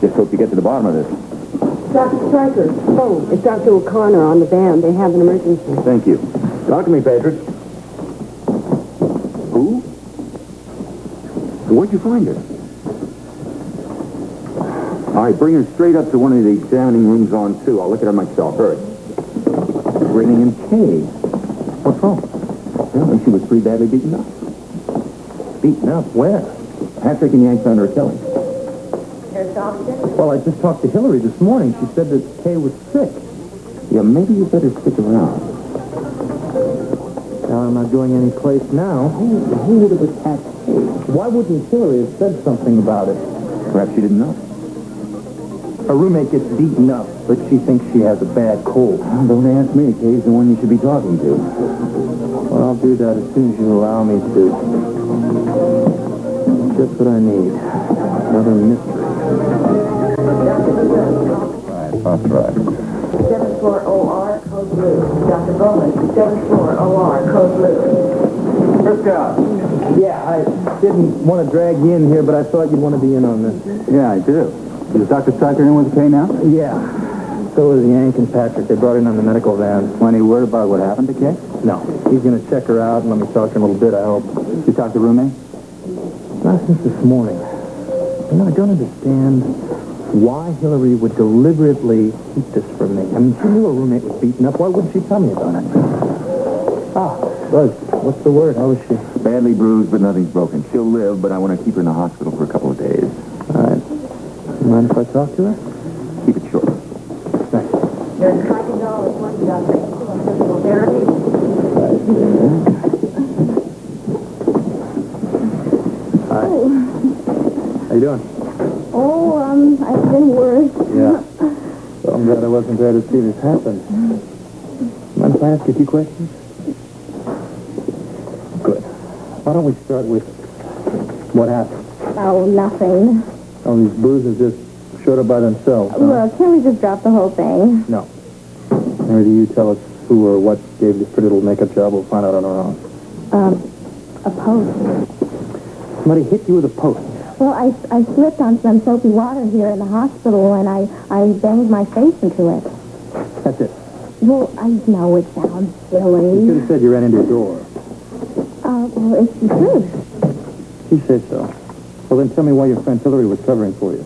Just hope you get to the bottom of this. Dr. Stryker. Oh, it's Dr. O'Connor on the van. They have an emergency. Thank you. Talk to me, Patrick. Who? Where'd you find her? All right, bring her straight up to one of the examining rooms on 2. I'll look at her myself. Hurry. Greta and Kay. What's wrong? Well, she was pretty badly beaten up. Beaten up? Where? Patrick and Yank found her killing. Well, I just talked to Hilary this morning. She said that Kay was sick. Yeah, maybe you better stick around. Now, I'm not going any place now. Who would have attacked Kay? Why wouldn't Hilary have said something about it? Perhaps she didn't know. Her roommate gets beaten up, but she thinks she has a bad cold. Well, don't ask me. Kay's the one you should be talking to. Well, I'll do that as soon as you allow me to. Just what I need. Another mystery. Right, right. 74OR, code blue. Dr. Bowman, 74OR, code blue. Frisco. Yeah, I didn't want to drag you in here, but I thought you'd want to be in on this. Yeah, I do. Is Dr. Stryker in with Kay now? Yeah. So is Yank and Patrick. They brought in on the medical van. Any word about what happened to Kay? No. He's going to check her out and let me talk to her a little bit, I hope. You talked to roommate? Not since this morning. You know, I don't understand why Hilary would deliberately keep this from me. I mean, she knew her roommate was beaten up. Why wouldn't she tell me about it? Ah, Buzz, what's the word? How is she? Badly bruised, but nothing's broken. She'll live, but I want to keep her in the hospital for a couple of days. All right. Mind if I talk to her? Keep it short. Thanks. There's $5 one doctor for physical therapy. Hi. How you doing? Oh, I've been worse. Yeah. Well, I'm glad I wasn't there to see this happen. Mind if I ask you a few questions? Good. Why don't we start with what happened? Oh, nothing. Oh, these bruises just showed up by themselves, huh? Look, can't we just drop the whole thing? No. Or do you tell us who or what gave this pretty little makeup job? We'll find out on our own. A post. Somebody hit you with a post. Well, I slipped on some soapy water here in the hospital, and I banged my face into it. That's it. Well, I know it sounds You silly. should have said you ran into a door. Well, it's the truth. She said so. Well, then tell me why your friend Hilary was covering for you.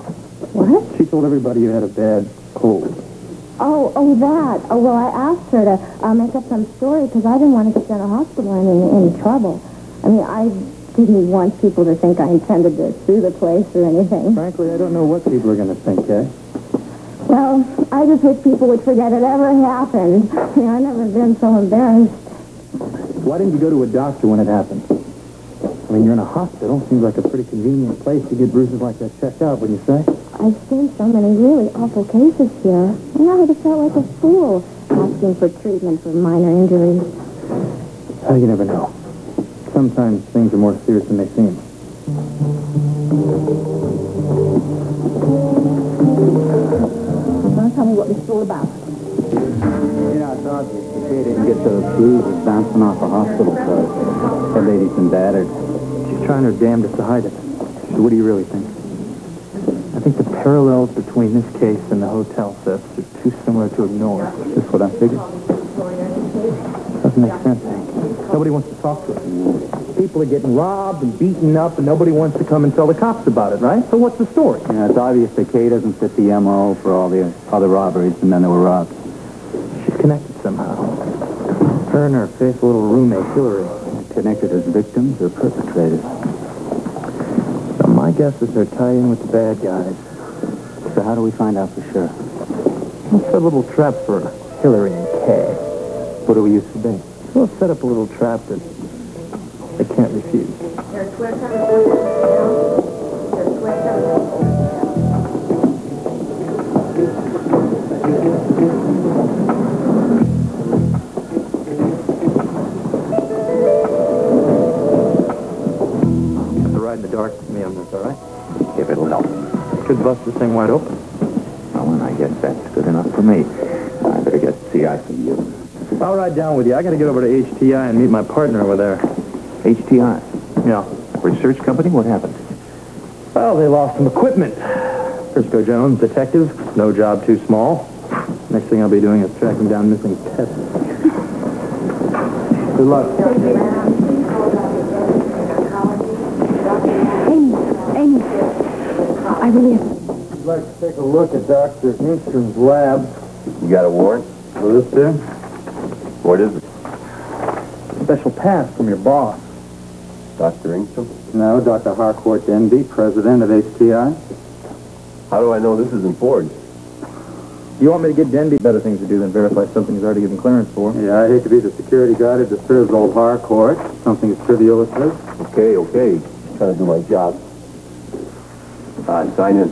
What? She told everybody you had a bad cold. Oh, that. Oh, well, I asked her to make up some story because I didn't want to get you in the hospital in any trouble. I mean, I didn't want people to think I intended to sue the place or anything. Frankly, I don't know what people are going to think, eh? Well, I just wish people would forget it ever happened. I mean, I've never been so embarrassed. Why didn't you go to a doctor when it happened? I mean, you're in a hospital. Seems like a pretty convenient place to get bruises like that checked out, wouldn't you say? I've seen so many really awful cases here. And I would have felt like a fool asking for treatment for minor injuries. Oh, you never know. Sometimes things are more serious than they seem. Don't tell me what this is all about. Yeah, it's obvious. Kay didn't get those bruises bouncing off the hospital clothes. That lady's been battered. She's trying her damnedest to hide it. So what do you really think? I think the parallels between this case and the hotel thefts are too similar to ignore. Just what I figured. Doesn't make sense, Hank. Nobody wants to talk to us. People are getting robbed and beaten up, and nobody wants to come and tell the cops about it, right? So what's the story? Yeah, it's obvious that Kay doesn't fit the M.O. for all the other robberies and then they were robbed. She's connected somehow. Her and her faithful little roommate, Hilary. Connected as victims or perpetrators. So my guess is they're tied in with the bad guys. So how do we find out for sure? What's a little trap for Hilary and Kay? What do we used to be? We'll set up a little trap that they can't refuse. There's Square 740 now. There's Square 740. The ride in the dark with me on this, all right? If it'll help. Could bust this thing wide open. Well, and I guess that's good enough for me. I better get CI from you. I'll ride down with you. I got to get over to HTI and meet my partner over there. HTI? Yeah. Research company? What happened? Well, they lost some equipment. Frisco Jones, detective. No job too small. Next thing I'll be doing is tracking down missing pets. Good luck. Amy, I really... I'd like to take a look at Dr. Ingstrom's lab. You got a warrant? For this, sir? What is it? Special pass from your boss. Dr. Ingstrom? No, Dr. Harcourt Denby, president of HTI. How do I know this is important? You want me to get Denby? Better things to do than verify something he's already given clearance for. Yeah, I hate to be the security guard who disturbs old Harcourt. Something as trivial as this. Okay. Trying to do my job. Sign in.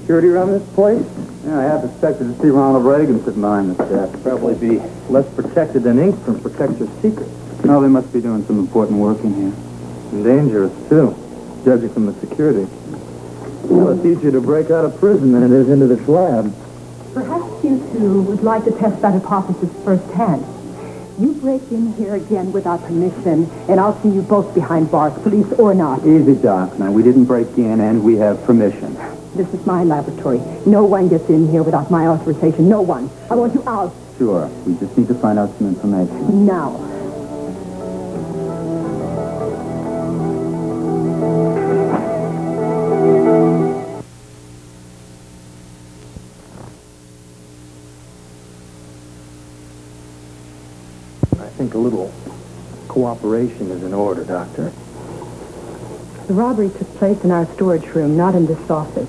Security around this place? Yeah, I half expected to see Ronald Reagan sitting behind this desk. Probably be less protected than Ingstrom protects her secrets. No, they must be doing some important work in here. And dangerous, too, judging from the security. Well, it's easier to break out of prison than it is into this lab. Perhaps you two would like to test that hypothesis firsthand. You break in here again without permission, and I'll see you both behind bars, police or not. Easy, Doc. Now, we didn't break in, and we have permission. This is my laboratory. No one gets in here without my authorization. No one. I want you out. Sure. We just need to find out some information. Now. I think a little cooperation is in order, Doctor. The robbery took place in our storage room, not in this office.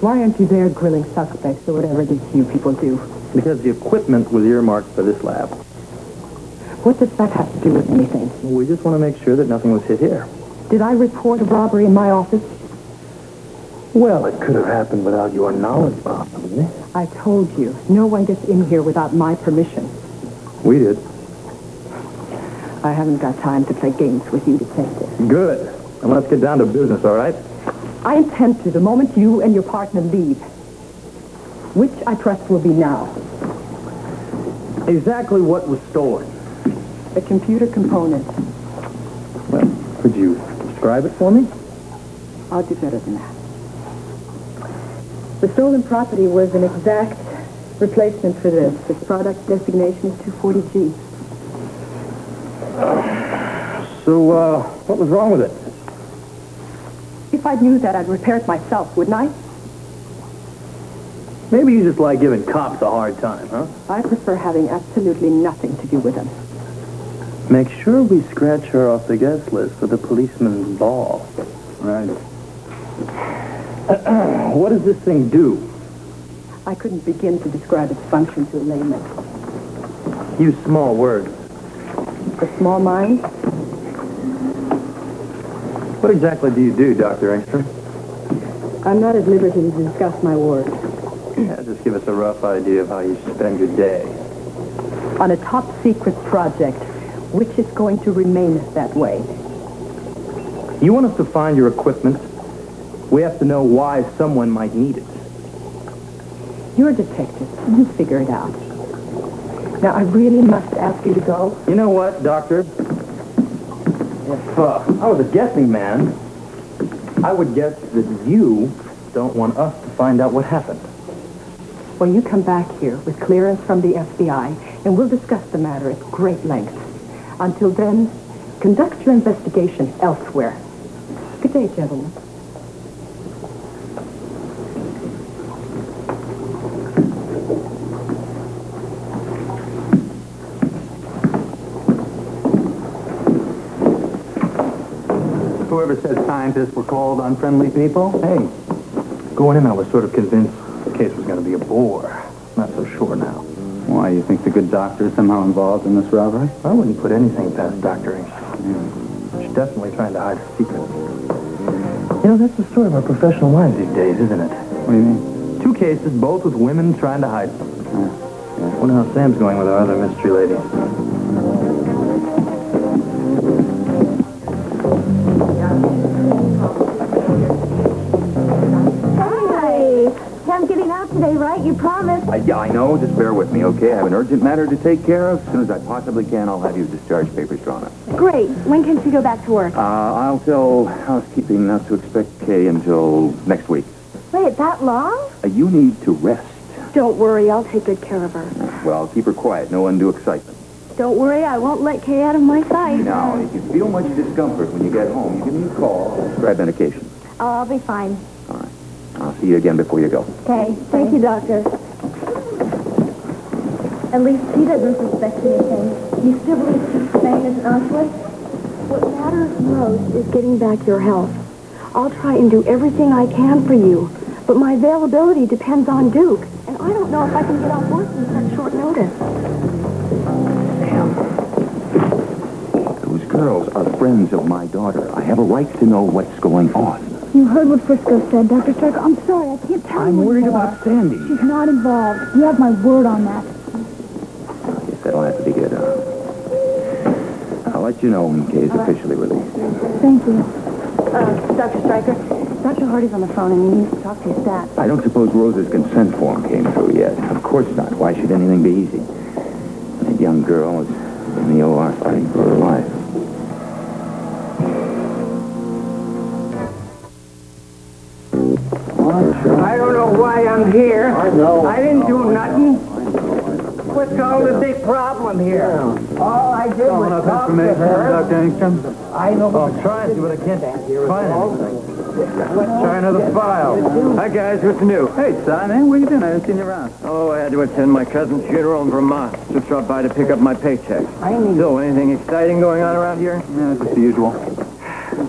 Why aren't you there grilling suspects or whatever it is you people do? Because the equipment was earmarked for this lab. What does that have to do with anything? We just want to make sure that nothing was hid here. Did I report a robbery in my office? Well, it could have happened without your knowledge, possibly. I told you, no one gets in here without my permission. We did. I haven't got time to play games with you detectives. Good. And let's get down to business, all right? I intend to the moment you and your partner leave. Which I trust will be now. Exactly what was stolen? A computer component. Well, could you describe it for me? I'll do better than that. The stolen property was an exact replacement for this. Its product designation is 240G. So, what was wrong with it? If I knew that, I'd repair it myself, wouldn't I? Maybe you just like giving cops a hard time, huh? I prefer having absolutely nothing to do with them. Make sure we scratch her off the guest list for the policeman's ball. Right. What does this thing do? I couldn't begin to describe its function to a layman. Use small words. A small mind? What exactly do you do, Dr. Ingstrom? I'm not at liberty to discuss my work. Yeah, just give us a rough idea of how you spend your day. On a top-secret project, which is going to remain that way. You want us to find your equipment? We have to know why someone might need it. You're a detective. You figure it out. Now, I really must ask you to go. You know what, Doctor? If I was a guessing man, I would guess that you don't want us to find out what happened. Well, you come back here with clearance from the FBI, and we'll discuss the matter at great length. Until then, conduct your investigation elsewhere. Good day, gentlemen. Whoever said scientists were called unfriendly people? Hey, going in, I was sort of convinced the case was going to be a bore. Not so sure now. Why, you think the good doctor is somehow involved in this robbery? I wouldn't put anything past Dr. Ingstrom. She's definitely trying to hide a secret. You know, that's the story of our professional lives these days, isn't it? What do you mean? Two cases, both with women trying to hide something. Wonder how Sam's going with our other mystery lady. Hey, Sam's getting out today, right? You promised. Yeah, I know. Just bear with me, okay? I have an urgent matter to take care of. As soon as I possibly can, I'll have you discharge papers drawn up. Great. When can she go back to work? I'll tell housekeeping not to expect Kay until next week. Wait, that long? You need to rest. Don't worry, I'll take good care of her. Well, keep her quiet. No undue excitement. Don't worry, I won't let Kay out of my sight. Now, if you feel much discomfort when you get home, you give me a call. Prescribe medication. Oh, I'll be fine. All right. I'll see you again before you go. Okay, thank you, Doctor. At least he doesn't suspect anything. You still believe she's staying as an Auschwitz? What matters most is getting back your health. I'll try and do everything I can for you, but my availability depends on Duke, and I don't know if I can get off work in such short notice. Sam, those girls are friends of my daughter. I have a right to know what's going on. You heard what Frisco said, Dr. Stark. I'm sorry, I can't tell you I'm worried anymore. about Sandy. She's not involved. You have my word on that. I guess that'll have to be good. I'll let you know when Kay is officially released. Thank you. Dr. Stryker, Dr. Hardy's on the phone and he needs to talk to his dad. I don't suppose Rosa's consent form came through yet. Of course not. Why should anything be easy? That young girl is in the OR fighting for her life. I don't know why I'm here. I know. I didn't do nothing. What's all the big problem here? All I did was talk to her. Dr. Engstrom? I know. I'm trying to, but I can't find anything. Try another file. Hi, guys. What's new? Hey, son, man, where you been? I haven't seen you around. Oh, I had to attend my cousin's funeral in Vermont. Just dropped by to pick up my paycheck. So, anything exciting going on around here? Yeah, just the usual.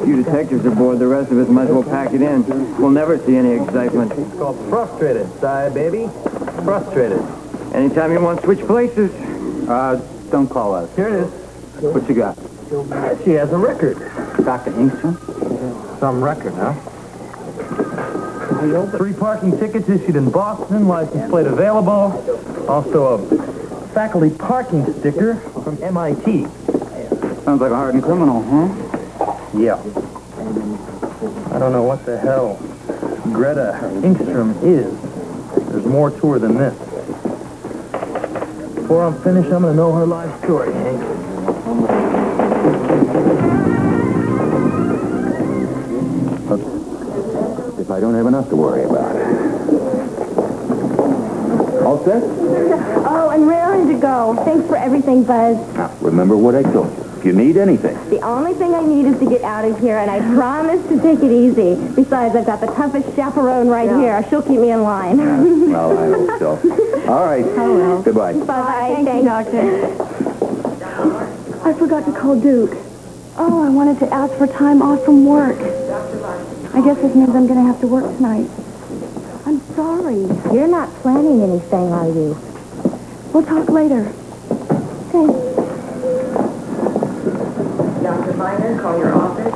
You detectives are bored. The rest of us might as well pack it in. We'll never see any excitement. It's called frustrated, baby. Frustrated. Anytime you want to switch places. Don't call us. Here it is. What you got? She has a record. Dr. Engstrom? Some record, huh? 3 parking tickets issued in Boston, license plate available. Also a faculty parking sticker from MIT. Sounds like a hardened criminal, huh? Yeah. I don't know what the hell Greta-Engstrom is. There's more to her than this. Before I'm finished, I'm going to know her life story, Hank. If I don't have enough to worry about. All set? Oh, and raring to go. Thanks for everything, Buzz. Now, remember what I told you. If you need anything. The only thing I need is to get out of here, and I promise to take it easy. Besides, I've got the toughest chaperone right here. She'll keep me in line. Well, I hope so. All right. Oh, well. Goodbye. Bye. Thank you, Doctor. I forgot to call Duke. Oh, I wanted to ask for time off from work. I guess this means I'm going to have to work tonight. I'm sorry. You're not planning anything, are you? We'll talk later. Okay. Dr. Miner, call your office.